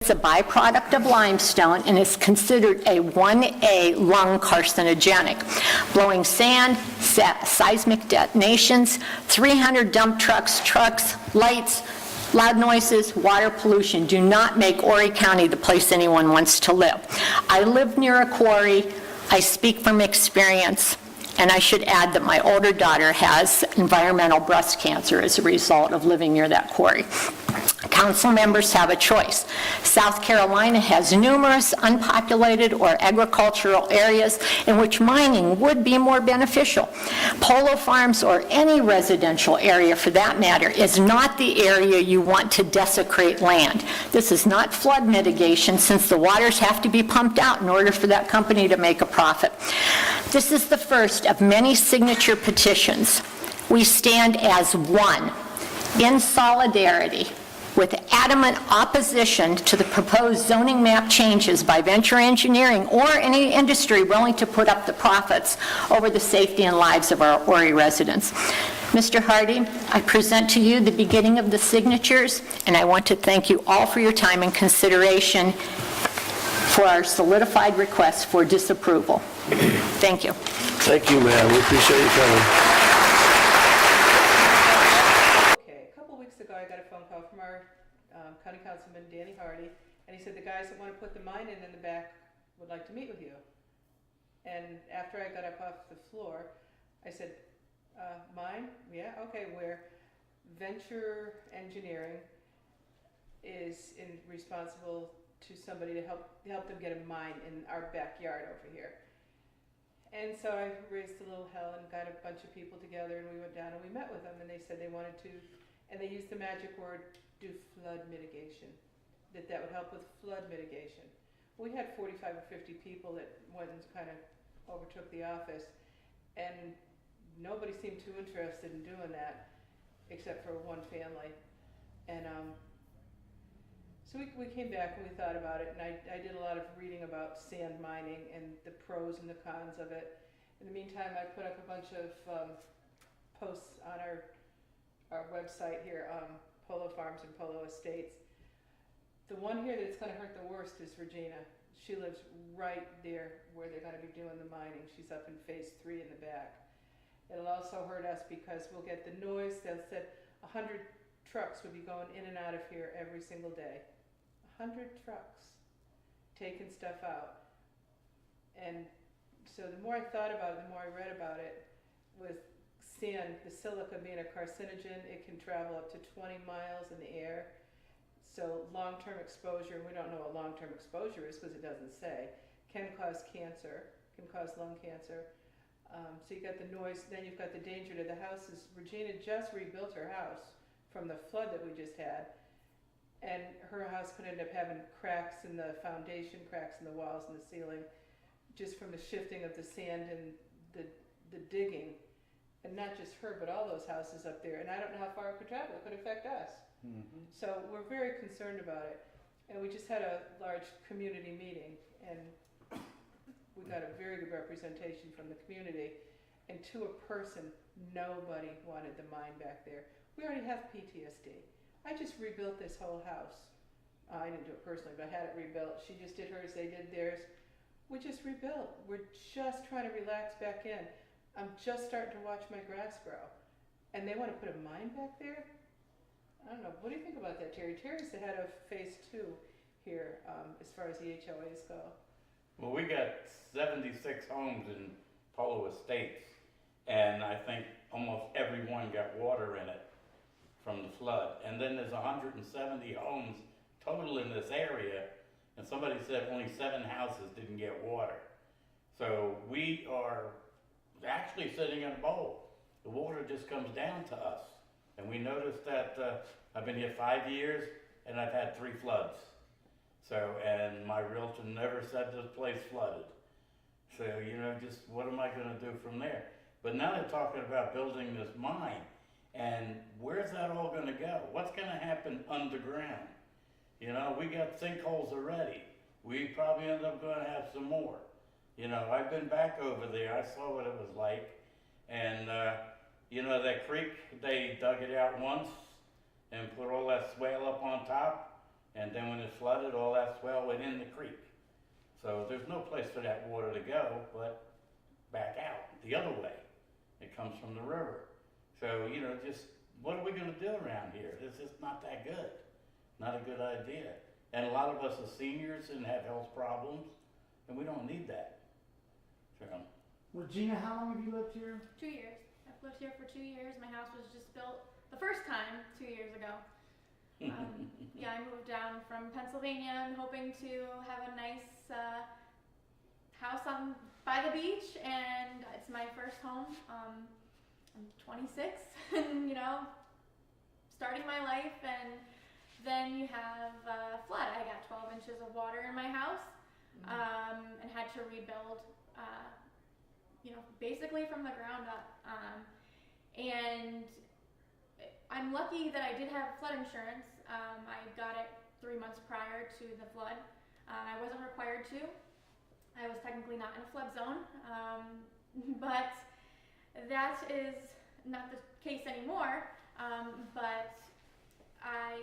It's a byproduct of limestone and is considered a 1A lung carcinogenic. Blowing sand, seismic detonations, 300 dump trucks, lights, loud noises, water pollution do not make Horry County the place anyone wants to live. I live near a quarry. I speak from experience. And I should add that my older daughter has environmental breast cancer as a result of living near that quarry. Council members have a choice. South Carolina has numerous unpopulated or agricultural areas in which mining would be more beneficial. Polo Farms, or any residential area for that matter, is not the area you want to desecrate land. This is not flood mitigation, since the waters have to be pumped out in order for that company to make a profit. This is the first of many signature petitions. We stand as one, in solidarity, with adamant opposition to the proposed zoning map changes by venture engineering or any industry willing to put up the profits over the safety and lives of our Horry residents. Mr. Hardy, I present to you the beginning of the signatures, and I want to thank you all for your time and consideration for our solidified request for disapproval. Thank you. Thank you, ma'am. We appreciate you coming. Okay, a couple weeks ago I got a phone call from our County Councilman, Danny Hardy, and he said the guys that want to put the mine in the back would like to meet with you. And after I got up off the floor, I said, mine? Yeah, okay, where venture engineering is responsible to somebody to help them get a mine in our backyard over here. And so I raised a little hell and got a bunch of people together, and we went down and we met with them, and they said they wanted to, and they used the magic word, do flood mitigation, that would help with flood mitigation. We had 45 or 50 people that went and kind of overtook the office, and nobody seemed too interested in doing that, except for one family. And so we came back and we thought about it, and I did a lot of reading about sand mining and the pros and the cons of it. In the meantime, I put up a bunch of posts on our website here, Polo Farms and Polo Estates. The one here that's going to hurt the worst is Regina. She lives right there where they're going to be doing the mining. She's up in phase 3 in the back. It'll also hurt us because we'll get the noise. They'll said 100 trucks would be going in and out of here every single day. 100 trucks taking stuff out. And so the more I thought about it, the more I read about it, with sand, the silica being a carcinogen, it can travel up to 20 miles in the air. So long-term exposure, and we don't know what long-term exposure is because it doesn't say, can cause cancer, can cause lung cancer. So you got the noise, then you've got the danger to the houses. Regina just rebuilt her house from the flood that we just had. And her house could end up having cracks in the foundation, cracks in the walls and the ceiling, just from the shifting of the sand and the digging. And not just her, but all those houses up there. And I don't know how far it could travel. It could affect us. Mm-hmm. So we're very concerned about it. And we just had a large community meeting, and we got a very good representation from the community. And to a person, nobody wanted the mine back there. We already have PTSD. I just rebuilt this whole house. I didn't do it personally, but I had it rebuilt. She just did hers, they did theirs. We just rebuilt. We're just trying to relax back in. I'm just starting to watch my grass grow. And they want to put a mine back there? I don't know. What do you think about that, Terry? Terry's the head of phase 2 here, as far as the HOAs go. Well, we got 76 homes in Polo Estates, and I think almost everyone got water in it from the flood. And then there's 170 homes total in this area, and somebody said only 7 houses didn't get water. So we are actually sitting in a bowl. The water just comes down to us. And we noticed that I've been here 5 years, and I've had 3 floods. So, and my realtor never said this place flooded. So, you know, just what am I gonna do from there? But now they're talking about building this mine. And where's that all gonna go? What's gonna happen underground? You know, we got sinkholes already. We probably end up gonna have some more. You know, I've been back over there. I saw what it was like. And, you know, that creek, they dug it out once and put all that swale up on top. And then when it flooded, all that swell went in the creek. So there's no place for that water to go but back out the other way. It comes from the river. So, you know, just what are we gonna do around here? This is not that good. Not a good idea. And a lot of us are seniors and have health problems, and we don't need that. So, Regina, how long have you lived here? 2 years. I've lived here for 2 years. My house was just built the first time 2 years ago. Yeah, I moved down from Pennsylvania and hoping to have a nice house by the beach, and it's my first home. I'm 26, and you know, starting my life, and then you have a flood. I got 12 inches of water in my house, and had to rebuild, you know, basically from the ground up. And I'm lucky that I did have flood insurance. I got it 3 months prior to the flood. I wasn't required to. I was technically not in a flood zone, but that is not the case anymore. But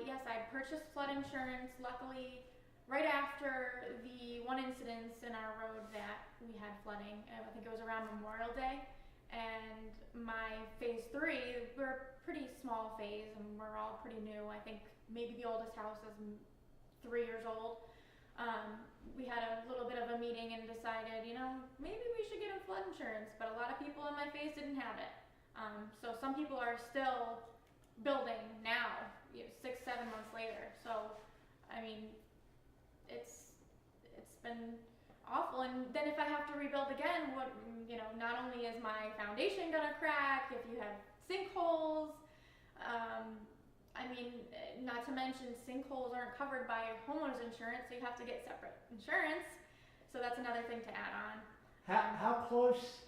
yes, I purchased flood insurance, luckily, right after the one incident in our road that we had flooding. I think it was around Memorial Day. And my phase 3, we're a pretty small phase and we're all pretty new. I think maybe the oldest house is 3 years old. We had a little bit of a meeting and decided, you know, maybe we should get a flood insurance, but a lot of people in my phase didn't have it. So some people are still building now, you know, 6-7 months later. So, I mean, it's been awful. And then if I have to rebuild again, what, you know, not only is my foundation gonna crack, if you have sinkholes, I mean, not to mention sinkholes aren't covered by homeowners insurance, so you have to get separate insurance. So that's another thing to add on. How close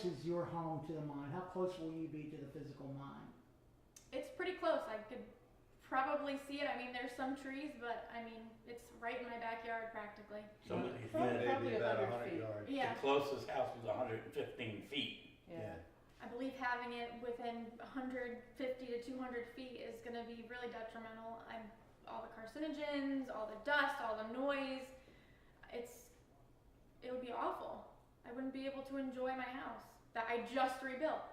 is your home to the mine? How close will you be to the physical mine? It's pretty close. I could probably see it. I mean, there's some trees, but I mean, it's right in my backyard practically. somebody, Probably Maybe about 100 feet. 100 yards. Yeah. the closest house was 115 feet. Yeah. I believe having it within 150 to 200 feet is going to be really detrimental. All the carcinogens, all the dust, all the noise. It would be awful. I wouldn't be able to enjoy my house that I just rebuilt.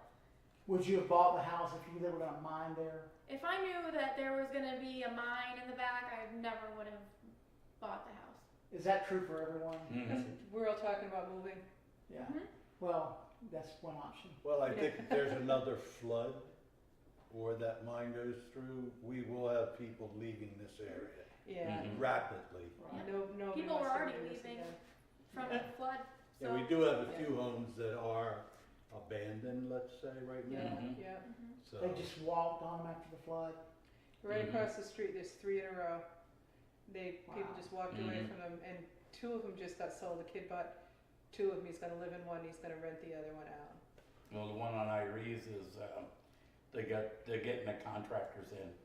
Would you have bought the house if you knew they were going to mine there? If I knew that there was going to be a mine in the back, I never would have bought the house. Is that true for everyone? Mhm. We're all talking about moving. Yeah. Mhm. Well, that's one option. Well, I think if there's another flood or that mine goes through, we will have people leaving this area Yeah. Mhm. rapidly. Right. No, People were already leaving from the flood. So. And we do have a few homes that are abandoned, let's say, right Yeah, now. Mhm. yeah. So, They just walked on them after the flood. Right Mhm. across the street, there's 3 in a row. People Wow. just walked away Mhm. from them, and 2 of them just got sold. The kid bought 2 of them. He's gonna live in one. He's gonna rent the other one out. Well, the one on Iries is, they're getting the contractors in.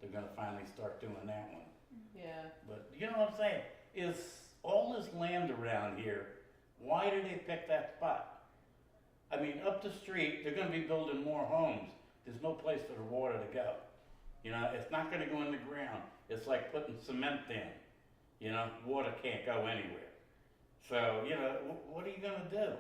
They're gonna finally start doing that one. Yeah. But you know what I'm saying? Is all this land around here, why did they pick that spot? I mean, up the street, they're gonna be building more homes. There's no place for the water to go. You know, it's not gonna go in the ground. It's like putting cement in. You know, water can't go anywhere. So, you know, what are you gonna do?